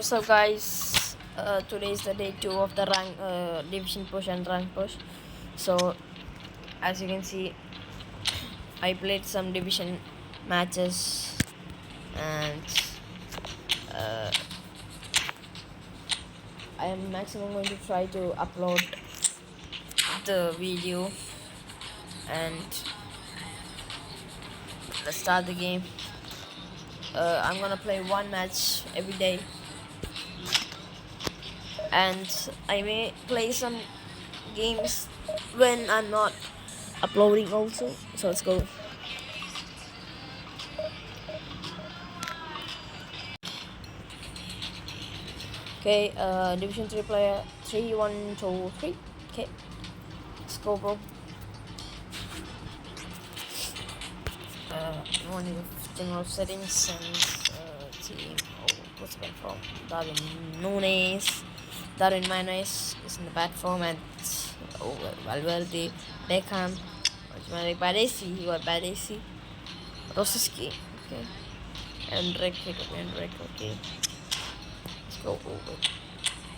So guys, today is the day 2 of the rank division push and rank push. So as you can see, I played some division matches and uh, I am maximum going to try to upload the video, and let's start the game. I'm gonna play one match every day, and I may play some games when I'm not uploading also. So let's go. Okay, Division 3 player 3, 1, 2, 3. Okay, let's go, bro. One of general settings and team. Oh, what's the from? Darwin Nunes. Darwin Manes is in the bad form, and Valverde, Beckham, Badesi. He got Badesi. Rosiski. Okay, Enrique. Okay. Let's go over.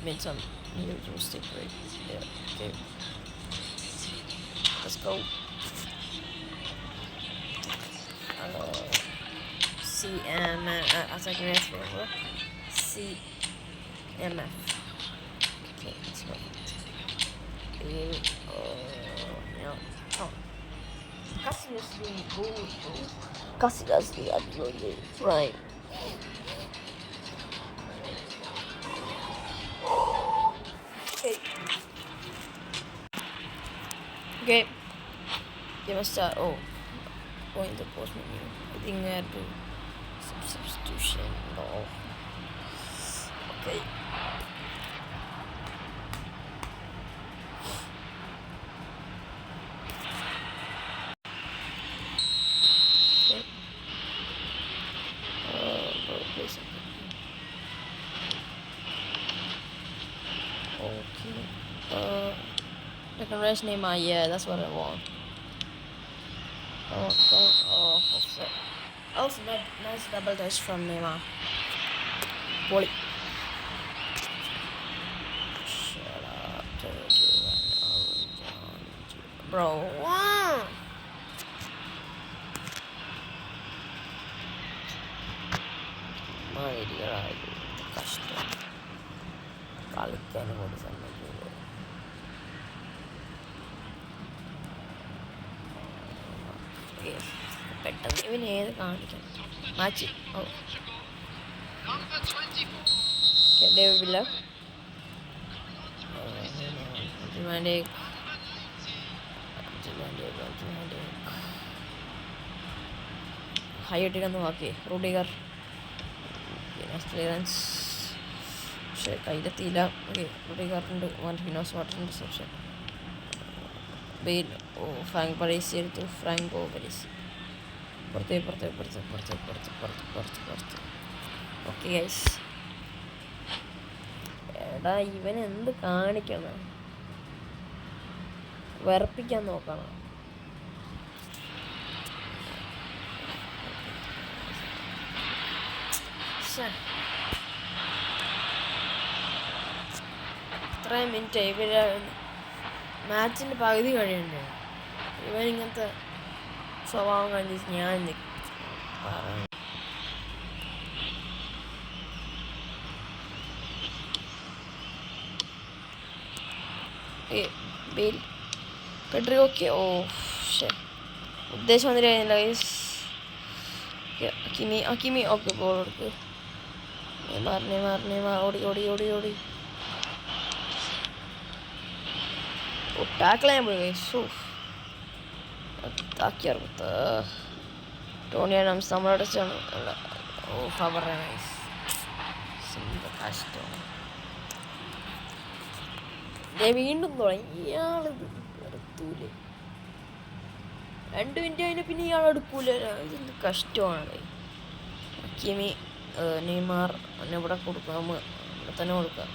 Made some huge mistake right there. Okay. Let's go. As I can remember, CMF. Okay, let's go. No. Oh. Cassius being good, bro. Cassius being absolutely right. Okay. Okay. They must start. Oh. Going to post menu. I think I had to substitution. No. Okay. Okay. Play something. Okay. I can raise Neymar. Yeah, that's what I want. Oh, offset. Also, nice double touch from Neymar. Volley. Shut up, bro. Wow. My dear, കഷ്ടം കളിക്കാൻ കൂടി സമ്മതിക്കില്ല. പെട്ടെന്ന് ഇവന് ഏത് കാണിക്കണം match. Oh David high ഇട്ടിട്ടൊന്ന് നോക്കി റൂഡിഗർ ക്ലിയറൻസ്, പക്ഷേ കയ്യിലെത്തിയില്ല. ഓക്കെ റൂഡിഗറിൻ്റെ ഹിനോസ് water reception. Bale. Oh Frank Parisi എടുത്തു. ഫ്രാങ്കോ പരീസി പുറത്ത്. Okay guys. എടാ ഇവൻ എന്ത് കാണിക്കണം, വിറപ്പിക്കാൻ നോക്കണം. ഇത്രയും മിനിറ്റ് ഇവര് മാച്ചിൻ്റെ പകുതി കഴിയണ്ടേ, ഇവനിങ്ങനത്തെ സ്വഭാവം കണ്ടിട്ട് ഞാൻ പറയാം. Bail Pedri. ഓക്കെ. ഓ ശേ, ഉദ്ദേശം വന്നില്ല ഗൈസ്. അക്കിമി ഓക്കെ. ബോൾ കൊടുക്ക്. നെയ്മാർ ഓടി. ഓ ടാക്കിൾ ചെയ്യാൻ പോയി ഗൈസ്. താക്കിയാർത്ത ടോണിയാണ് നമ്മളടച്ചാണ്. ഓ ഫവറാണ് ഗൈസ്. കഷ്ടം. വീണ്ടും തുടങ്ങി ഇയാളിത് എടുത്തൂലേ. 2 മിനിറ്റ് കഴിഞ്ഞ പിന്നെ ഇയാൾ എടുക്കൂല. ഇതെന്ത് കഷ്ടമാണ്. അക്കിമി നെയ്മാർ ഇവിടെ കൊടുക്കാം, ഇവിടെ തന്നെ കൊടുക്കാം.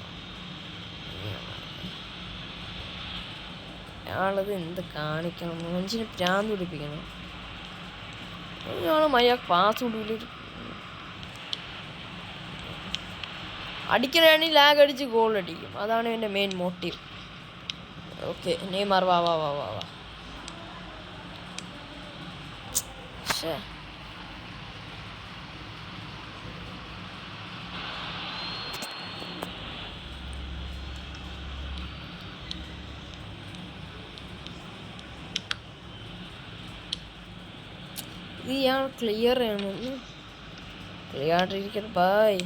ഇയാളത് എന്ത് കാണിക്കണം, മനുഷ്യന് പ്രാന്ത് പിടിപ്പിക്കണം. ഇയാൾ മര്യാദ പാസ് കൊടുക്കില്ല. അടിക്കണമെങ്കിൽ ലാഗ് അടിച്ച് ഗോൾ അടിക്കും. അതാണ് എൻ്റെ മെയിൻ മോട്ടീവ്. ഓക്കെ, നെയ്മർ വാ വാ വാ വാ വാ. പക്ഷേ ഇത് ഞാൻ ക്ലിയർ ചെയ്യണമെന്ന് ക്ലിയർ ആയിട്ടിരിക്കട്ടെ. ബായ്.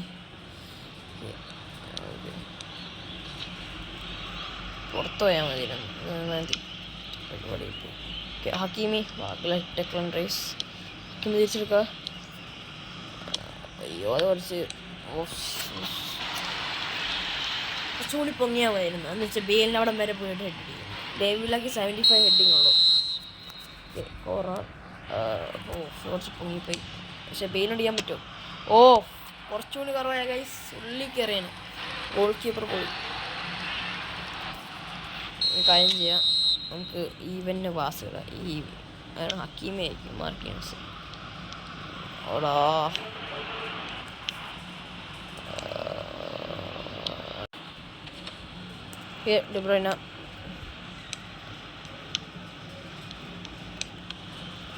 പുറത്തു പോയാൽ മതി പരിപാടി. Hakimi Declan Rice. ഹക്കീമി തിരിച്ചെടുക്കുക. അയ്യോ, അത് കുറച്ചുകൂടി പൊങ്ങിയാൽ മതിയായിരുന്നു. എന്ന് വെച്ചാൽ ബെയിലിന് അവിടെ വരെ പോയിട്ട് ഹെഡ് ചെയ്യും. ഡേവിലാക്കി 75 ഹെഡിങ് ഉള്ളൂ. കുറച്ച് പൊങ്ങിപ്പോയി. പക്ഷെ ബെയിലിനോട് ചെയ്യാൻ പറ്റുമോ? കുറച്ചുകൂടി കുറവായ ഗൈസ്. ഉള്ളിൽ കയറിയാണ്. ഗോൾ കീപ്പർ പോയി. കാര്യം ചെയ്യാം, നമുക്ക് ഈവന് പാസ് ഇടാം. ഈ ഹക്കീമയായിരിക്കും മാർക്കിൻസ്. ഓടാ, ഡിബ്രൂയ്ന.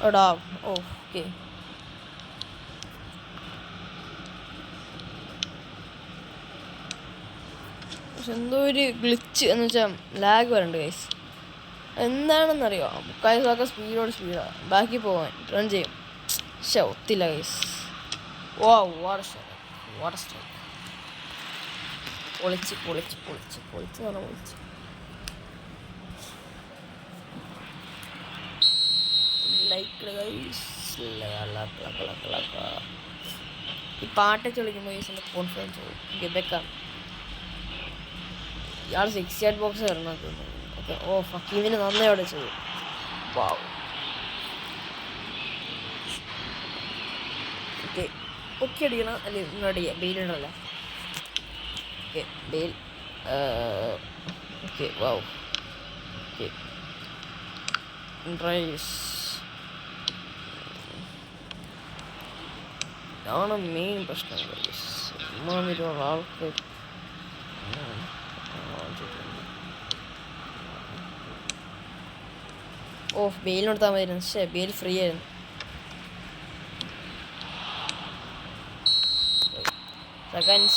എടാ, ഓക്കെ. പക്ഷെ എന്തോ ഒരു ഗ്ലിച്ച് എന്ന് വെച്ചാൽ ലാഗ് വരണ്ട് ഗൈസ്. എന്താണെന്നറിയോ? ബുക്കായൊക്കെ സ്പീഡാണ് ബാക്കി പോവാൻ റൺ ചെയ്യും. പക്ഷെ ഒത്തില്ല ഗൈസ്. Water strike. പൊളിച്ച് ലൈക്ക് ഗൈസ്. ഈ പാട്ടൊക്കെ വിളിക്കുമ്പോൾ ഗൈസിൻ്റെ കോൺഫിഡൻസ് പോകും. ഗബെക്കാം ഇയാൾ 68 ബോക്സ് വരണം. ഓക്കെ. ഹക്കീമിന് നന്നായി ചെയ്തു. വാവ്. ഓക്കെ അടിക്കണം. അല്ലേ ഇങ്ങോട്ട് ചെയ്യാം. ബെയിലുണ്ടല്ലോ. Okay, Bale. Okay, wow. Okay, Rice. ഇതാണ് മെയിൻ പ്രശ്നം. ആൾക്ക് ബെയിലിനെടുത്താൽ മതിയായിരുന്നു. പക്ഷേ ബെയിൽ ഫ്രീ ആയിരുന്നു.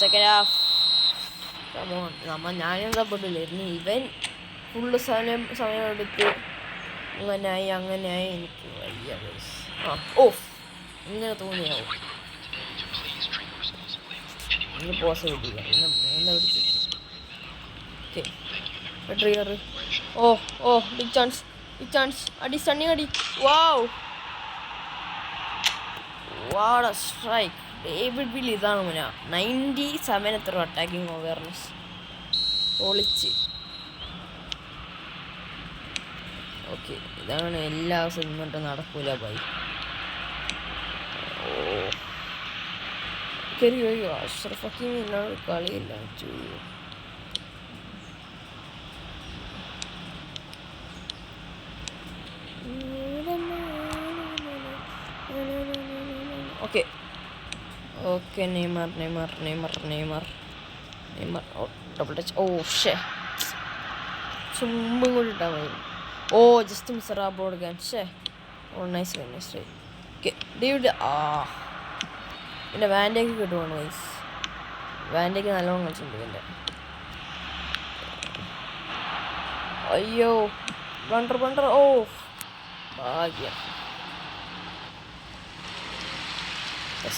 Second half. ഞാനെന്താ പെട്ടില്ലായിരുന്നു. ഇവൻ ഫുള്ള് സമയം എടുത്ത് അങ്ങനെയായി എനിക്ക് വയ്യ. ഇങ്ങനെ തോന്നിയാവും. പോസ് കിട്ടില്ല. എന്താ പിടിച്ചു? Okay, trigger. Big chance. അടി, സ്റ്റണ്ണിങ് അടി. What a strike. David Villa. ഇതാണ് 97 എത്ര അറ്റാക്കിംഗ് അവയർനെസ്. പൊളിച്ച്. ഓക്കെ, ഇതാണ് എല്ലാ ദിവസവും ഇങ്ങോട്ട് നടക്കൂല ബൈ. അഷ്റഫ് ഹക്കീമി ഇല്ലാതെ കളിയില്ല. Okay, Neymar. Double touch. ചുമ്പും കൂടി ഇട്ടാൽ മതി. ജസ്റ്റ് മിസ്സറാ ബോർഡ് എടുക്കാൻ. നൈസ്. Okay, David. പിന്നെ വാൻഡേക്ക് കിട്ടുവാണ് വൈസ്. വാൻഡേക്ക് നല്ലോണം കളിച്ചിട്ടുണ്ട് ഇതിൻ്റെ. അയ്യോ, ബ്ലണ്ടർ. ഭാഗ്യം.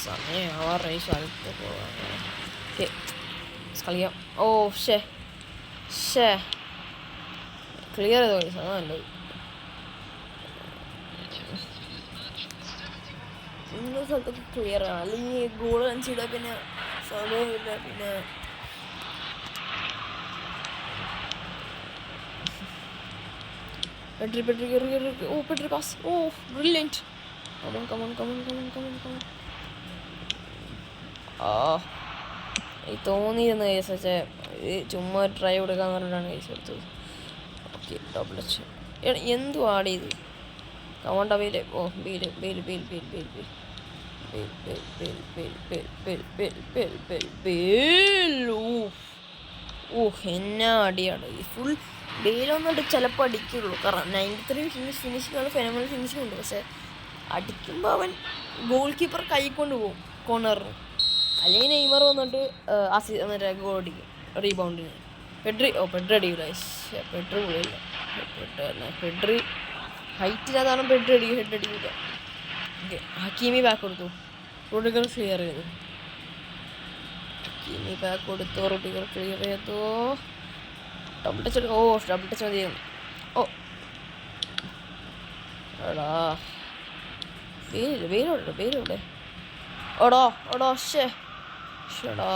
സമയം റൈസ് സ്ഥലത്ത് പോവാൻ കളിക്കാം. ക്ലിയർ ചെയ്തോ ഗൈസ്. അതാ നല്ലത്. ഇന്ന സ്ഥലത്തൊക്കെ ക്ലിയർ ആണ്. അല്ലെങ്കിൽ ഗോൾ റൺ ചെയ്താൽ പിന്നെ സമയമില്ല. പിന്നെ പെട്രി പാസ്. ബ്രില്യൻറ്റ്. കമോൺ. ഈ തോന്നിയിരുന്ന കേസ് വെച്ചാൽ ചുമ്മാ ട്രൈ കൊടുക്കാന്ന് പറഞ്ഞിട്ടാണ് കേസ് എടുത്തത്. Okay, double touch. എന്തു ആടിയത്? കമോണ്ട ബെയില്. ബെയിൽ. എന്നാ അടിയാണ് ഈ ഫുൾ. ബെയിലൊന്നിട്ട് ചിലപ്പോൾ അടിക്കുള്ളൂ. കാരണം 93 ഫിനിഷിങ്ങാണ്, ഫെനമൽ ഫിനിഷിംഗ് ഉണ്ട്. പക്ഷെ അടിക്കുമ്പോൾ അവൻ ഗോൾ കീപ്പർ കൈ കൊണ്ട് പോകും കോർണറിന്. അല്ലെങ്കിൽ നെയ്മർ വന്നിട്ട് എന്നിട്ട് ഗോൾ അടിക്കും റീബൗണ്ടിന്. പെഡ്രി അടിക്കില്ല. പെഡ്രി പൊളിയില്ല. പെഡ്രി ഹൈറ്റിനതാണ് പെഡ്രി ഹെഡ് അടിക്കില്ല. ഓക്കെ, ഹക്കീമി ബാക്ക് കൊടുത്തു, റോഡികൾ ക്ലിയർ ചെയ്തു. ഹക്കീമി ബാക്ക് കൊടുത്തു, റോഡികൾ ക്ലിയർ ചെയ്തു. ഡബിൾ ടച്ച് മതിയായിരുന്നു. എടാ വെയിലുണ്ട്. ഓടോ ഷെടാ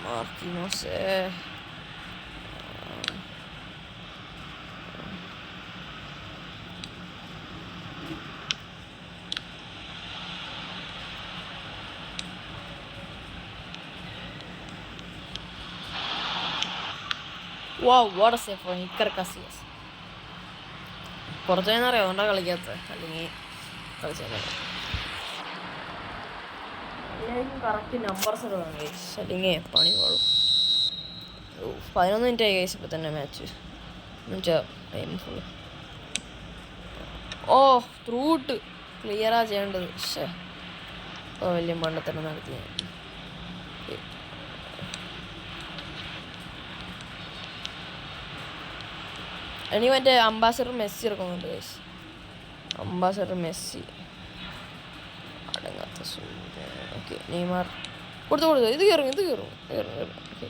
മാർക്കിനോസേ. Wow, what a save for Iker Casillas. കുറച്ച് നേരം അറിയാം, അതുകൊണ്ടാണ് കളിക്കാത്തത്. അല്ലെങ്കിൽ കളിച്ചാൽ കറക്റ്റ് നമ്പേഴ്സ് ഇടണം ഗൈസ്, അല്ലെങ്കിൽ പണി പാടും. 11 മിനിറ്റ് ആയി ഗൈസ് ഇപ്പം തന്നെ മാച്ച്. Time full. ത്രൂട്ട് ക്ലിയറാ ചെയ്യേണ്ടത്. പക്ഷേ വലിയ മണ്ടത്തരം നടത്തി. ഇനി മറ്റേ അംബാസഡർ മെസ്സി ഇറക്കുന്നുണ്ട് ഗൈസ്. അംബാസഡർ മെസ്സി അടങ്ങാത്ത. ഓക്കെ, നെയ്മർ കൊടുത്തു. ഇത് കയറും. Okay.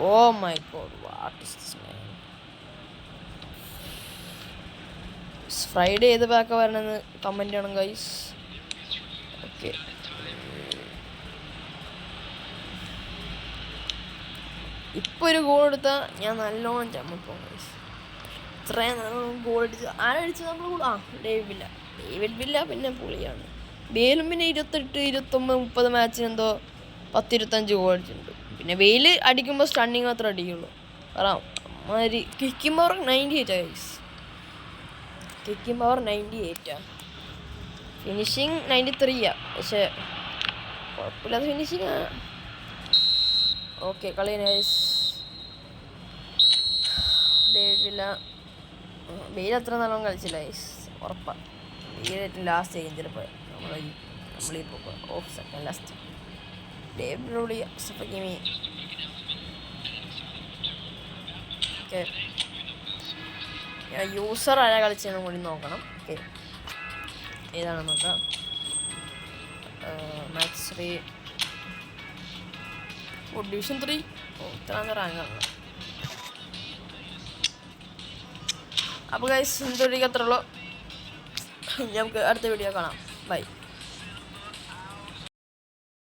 Oh my god, what is this man. Friday ഏത് ബാക്കാ വരണമെന്ന് കമൻറ്റ് ചെയ്യണം ഗൈസ്. ഓക്കെ, ഇപ്പോൾ ഒരു ഗോൾ എടുത്താൽ ഞാൻ നല്ലോണം ചമ്മപ്പോകും ഗൈസ്. ഇത്രയും നല്ലോണം ഗോൾ അടിച്ച് ആരടിച്ച് നമ്മൾ ഡേവിഡ് വില്ല പിന്നെ പുളിയാണ്. ബെയിലും പിന്നെ 28, 29, 30 മാച്ചിന് എന്തോ 10, 25 ഗോൾ അടിച്ചിട്ടുണ്ട്. പിന്നെ ബെയിൽ അടിക്കുമ്പോൾ സ്റ്റണ്ണിങ് മാത്രമേ അടിക്കുള്ളൂ. കാരണം മാതിരി kicking power 98 guys. Kicking power 98. Finishing 93. പക്ഷേ കുഴപ്പമില്ലാത്ത ഫിനിഷിങ്. ഓക്കെ, കളി ഗൈസ്. ഡേവിഡ് വില്ല ബെയിൽ അത്ര നല്ലോണം കളിച്ചില്ല ഗൈസ്, ഉറപ്പാണ്. ബെയിൽ ലാസ്റ്റ് ചെയ്യും ചിലപ്പോൾ. നമ്മളിപ്പോൾ second last. David villa, ഹക്കീമി. Okay, user ആരാ കളിച്ചതെന്നും കൂടി നോക്കണം. ഓക്കെ, ഏതാണെന്ന് നോക്കാം. Match 3 division 3. ഇത്ര റാങ്കാണ്. അപ്പോൾ ഗൈസ്, ഇന്നത്തെ വീഡിയോ അത്രയുള്ളൂ. നമുക്ക് അടുത്ത വീഡിയോ കാണാം. ബൈ.